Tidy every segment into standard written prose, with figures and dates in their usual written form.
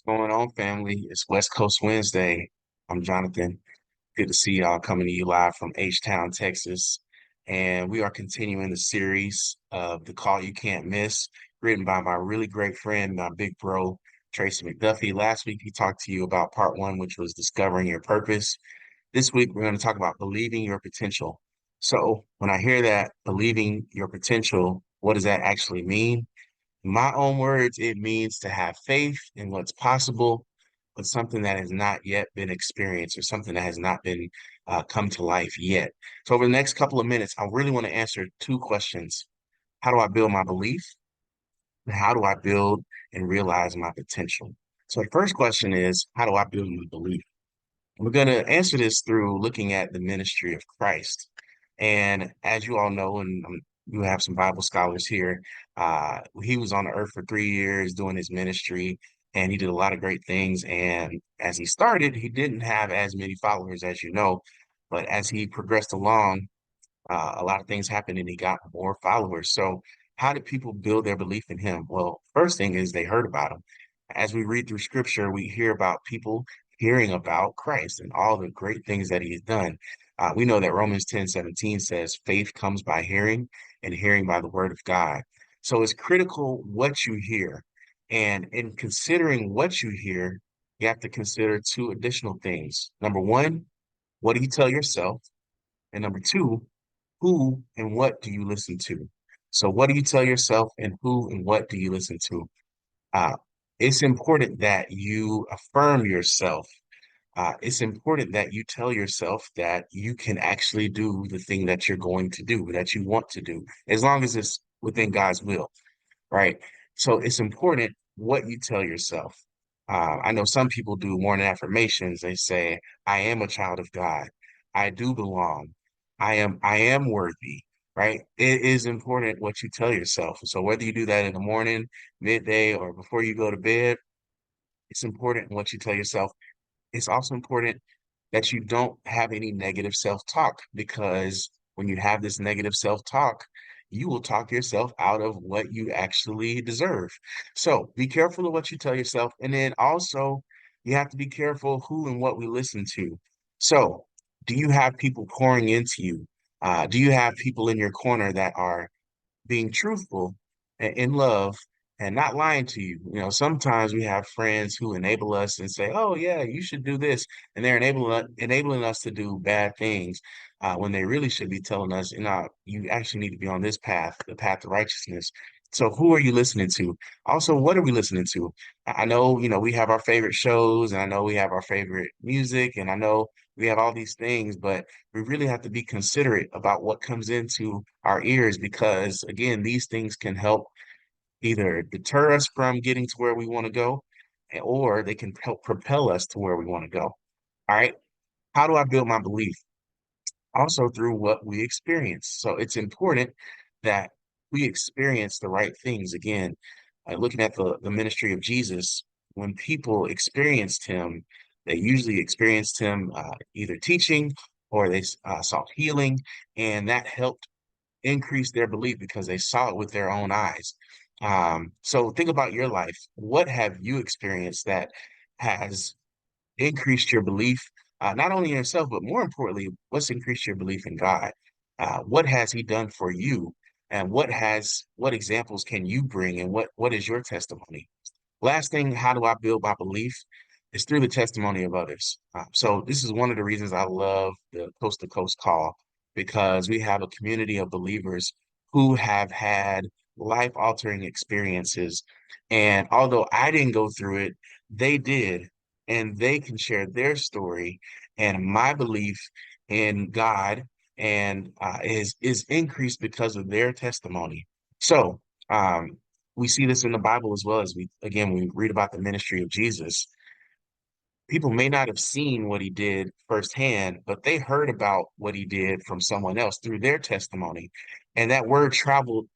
What's going on, family? It's West Coast Wednesday. I'm Jonathan. Good to see y'all coming to you live from H-Town, Texas. And we are continuing the series of The Call You Can't Miss, written by my really great friend, my big bro, Tracy McDuffie. Last week, he talked to you about part one, which was discovering your purpose. This week, we're going to talk about believing your potential. So when I hear that, believing your potential, what does that actually mean? In my own words, it means to have faith in what's possible, but something that has not yet been experienced or something that has not been come to life yet. So over the next couple of minutes, I really want to answer two questions. How do I build my belief? And how do I build and realize my potential? So the first question is, how do I build my belief? We're going to answer this through looking at the ministry of Christ. And as you all know, and you have some Bible scholars here, he was on the earth for 3 years doing his ministry, and he did a lot of great things. And as he started, he didn't have as many followers as you know, but as he progressed along, a lot of things happened and he got more followers. So, how did people build their belief in him? Well, first thing is they heard about him. As we read through scripture, we hear about people hearing about Christ and all the great things that he has done. We know that Romans 10:17 says, faith comes by hearing, and hearing by the word of God. So, it's critical what you hear. And in considering what you hear, you have to consider two additional things. Number one, what do you tell yourself? And number two, who and what do you listen to? So, what do you tell yourself, and who and what do you listen to? Uh, it's important that you affirm yourself. It's important that you tell yourself that you can actually do the thing that you're going to do, that you want to do, as long as it's within God's will, right? So, it's important what you tell yourself. I know some people do morning affirmations. They say, I am a child of God. I do belong. I am worthy, right? It is important what you tell yourself. So whether you do that in the morning, midday, or before you go to bed, it's important what you tell yourself. It's also important that you don't have any negative self-talk, because when you have this negative self-talk, you will talk yourself out of what you actually deserve. So be careful of what you tell yourself. And then also, you have to be careful who and what we listen to. So, do you have people pouring into you? Do you have people in your corner that are being truthful and in love and not lying to you? You know, sometimes we have friends who enable us and say, "Oh yeah, you should do this," and they're enabling us to do bad things when they really should be telling us, "You know, you actually need to be on this path, the path to righteousness." So, who are you listening to? Also, what are we listening to? I know, we have our favorite shows, and I know we have our favorite music, and I know we have all these things, but we really have to be considerate about what comes into our ears, because again, these things can help either deter us from getting to where we want to go, or they can help propel us to where we want to go. All right. How do I build my belief? Also through what we experience. So it's important that we experience the right things. Again, looking at the ministry of Jesus, when people experienced him, they usually experienced him either teaching, or they saw healing, and that helped increase their belief because they saw it with their own eyes. So think about your life. What have you experienced that has increased your belief, not only in yourself, but more importantly, what's increased your belief in God? What has He done for you? And what examples can you bring? And what is your testimony? Last thing, how do I build my belief? Is through the testimony of others. So this is one of the reasons I love the Coast to Coast call, because we have a community of believers who have had life-altering experiences. And although I didn't go through it, they did, and they can share their story. And my belief in God and is increased because of their testimony. So we see this in the Bible as well. As we read about the ministry of Jesus. People may not have seen what he did firsthand, but they heard about what he did from someone else through their testimony. And that word traveled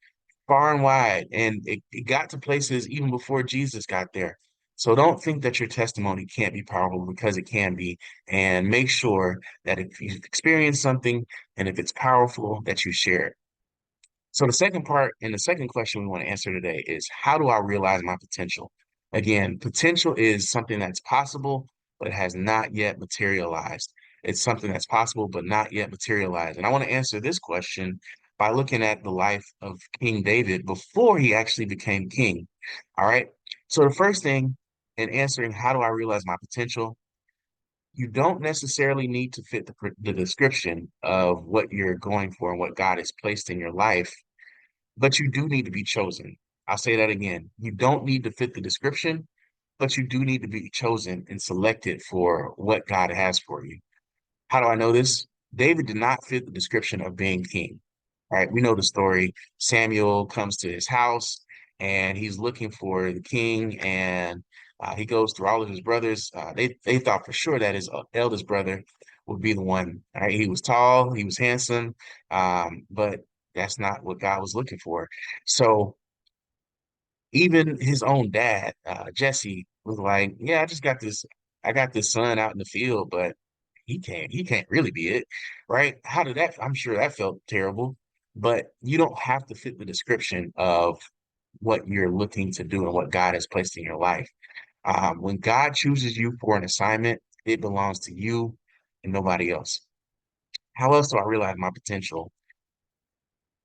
far and wide, and it got to places even before Jesus got there. So don't think that your testimony can't be powerful, because it can be. And make sure that if you've experienced something and if it's powerful, that you share it. So the second part and the second question we want to answer today is, how do I realize my potential? Again, potential is something that's possible, but has not yet materialized. It's something that's possible, but not yet materialized. And I want to answer this question by looking at the life of King David before he actually became king. All right. So the first thing in answering, how do I realize my potential? You don't necessarily need to fit the description of what you're going for and what God has placed in your life, but you do need to be chosen. I'll say that again. You don't need to fit the description, but you do need to be chosen and selected for what God has for you. How do I know this? David did not fit the description of being king. Right? We know the story. Samuel comes to his house and he's looking for the king, and he goes through all of his brothers. They thought for sure that his eldest brother would be the one. Right? He was tall, he was handsome, but that's not what God was looking for. So even his own dad, Jesse, was like, "Yeah, I got this son out in the field, but he can't really be it, right?" How did that? I'm sure that felt terrible, but you don't have to fit the description of what you're looking to do and what God has placed in your life. When God chooses you for an assignment, it belongs to you and nobody else. How else do I realize my potential?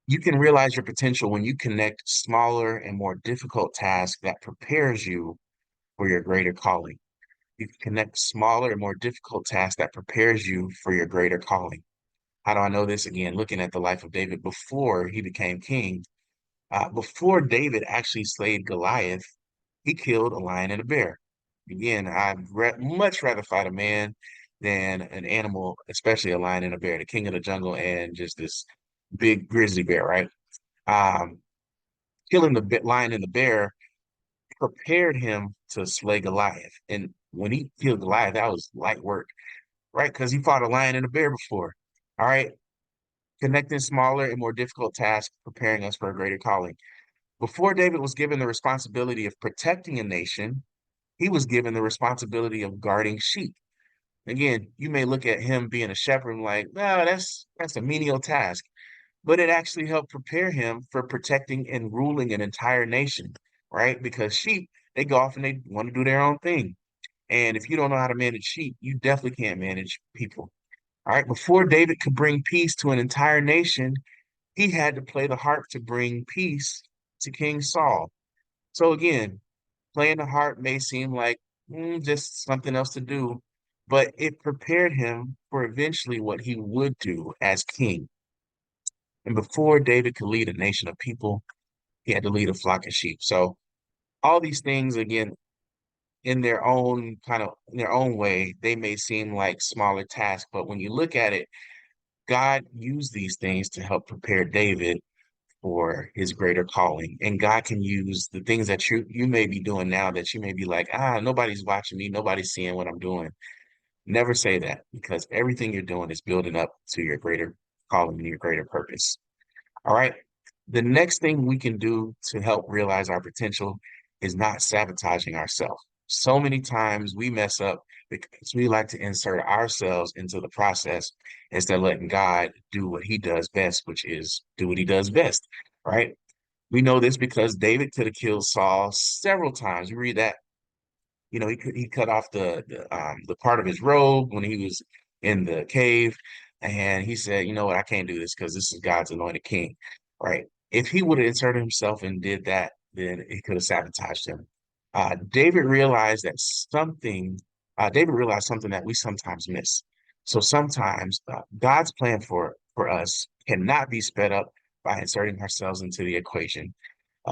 You can realize your potential when you connect smaller and more difficult tasks that prepares you for your greater calling. You can connect smaller and more difficult tasks that prepares you for your greater calling. How do I know this? Again, looking at the life of David before he became king. Before David actually slayed Goliath, he killed a lion and a bear. Again, much rather fight a man than an animal, especially a lion and a bear, the king of the jungle and just this big grizzly bear, right? Um, Killing the lion and the bear prepared him to slay Goliath. And when he killed Goliath, that was light work, right? Because he fought a lion and a bear before. All right. Connecting smaller and more difficult tasks, preparing us for a greater calling. Before David was given the responsibility of protecting a nation, he was given the responsibility of guarding sheep. Again, you may look at him being a shepherd and like, no, that's a menial task, but it actually helped prepare him for protecting and ruling an entire nation, right? Because sheep, they go off and they want to do their own thing. And if you don't know how to manage sheep, you definitely can't manage people. All right. Before David could bring peace to an entire nation, he had to play the harp to bring peace to King Saul. So again, playing the harp may seem like just something else to do, but it prepared him for eventually what he would do as king. And before David could lead a nation of people, he had to lead a flock of sheep. So all these things, again, in their own way, they may seem like smaller tasks, but when you look at it, God used these things to help prepare David for his greater calling. And God can use the things that you may be doing now that you may be like, nobody's watching me, nobody's seeing what I'm doing. Never say that, because everything you're doing is building up to your greater calling and your greater purpose. All right. The next thing we can do to help realize our potential is not sabotaging ourselves. So many times we mess up because we like to insert ourselves into the process instead of letting God do what he does best, which is do what he does best, right? We know this because David could have killed Saul several times. We read that, he cut off the part of his robe when he was in the cave, and he said, "You know what? I can't do this because this is God's anointed king." Right? If he would have inserted himself and did that, then he could have sabotaged him. David realized that something. David realized something that we sometimes miss. So sometimes God's plan for us cannot be sped up by inserting ourselves into the equation.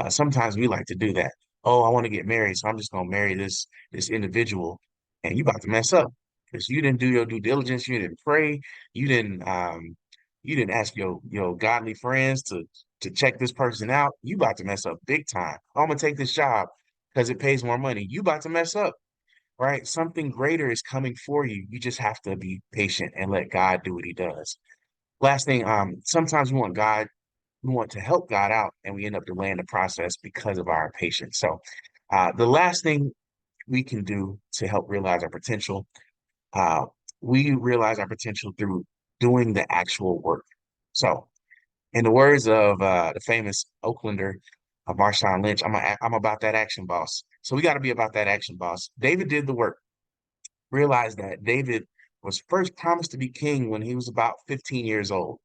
Sometimes we like to do that. Oh, I want to get married, so I'm just gonna marry this individual, and you about to mess up because you didn't do your due diligence, you didn't pray, you didn't um, you didn't ask your godly friends to check this person out. You about to mess up big time. Oh, I'm gonna take this job because it pays more money. You about to mess up, right? Something greater is coming for you. You just have to be patient and let God do what He does. Last thing, sometimes we want to help God out, and we end up delaying the process because of our impatience. So, the last thing we can do to help realize our potential, uh, we realize our potential through doing the actual work. So, in the words of the famous Oaklander, Marshawn Lynch. I'm about that action boss. So we got to be about that action boss. David did the work. Realized that David was first promised to be king when he was about 15 years old.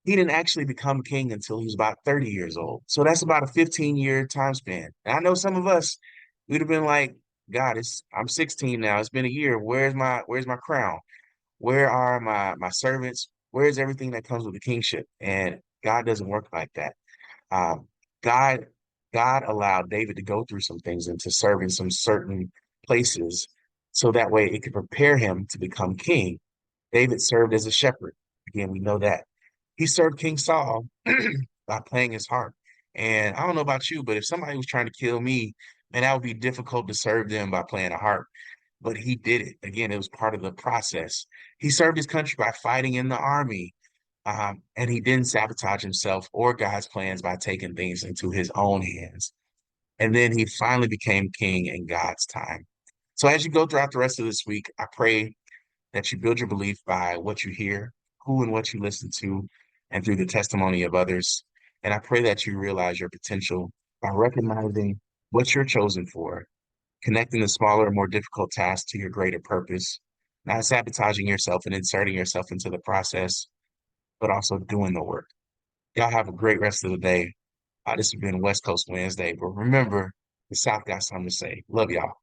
He didn't actually become king until he was about 30 years old. So that's about a 15-year time span. And I know some of us, we'd have been like, God, I'm 16 now. It's been a year. Where's my crown? Where are my servants? Where's everything that comes with the kingship? And God doesn't work like that. Um, God, God allowed David to go through some things and to serve in some certain places, so that way it could prepare him to become king. David served as a shepherd. Again, we know that. He served King Saul by playing his harp. And I don't know about you, but if somebody was trying to kill me, man, that would be difficult to serve them by playing a harp. But he did it. Again, it was part of the process. He served his country by fighting in the army. And he didn't sabotage himself or God's plans by taking things into his own hands. And then he finally became king in God's time. So as you go throughout the rest of this week, I pray that you build your belief by what you hear, who and what you listen to, and through the testimony of others. And I pray that you realize your potential by recognizing what you're chosen for, connecting the smaller and more difficult tasks to your greater purpose, not sabotaging yourself and inserting yourself into the process, but also doing the work. Y'all have a great rest of the day. This has been West Coast Wednesday, but remember, the South got something to say. Love y'all.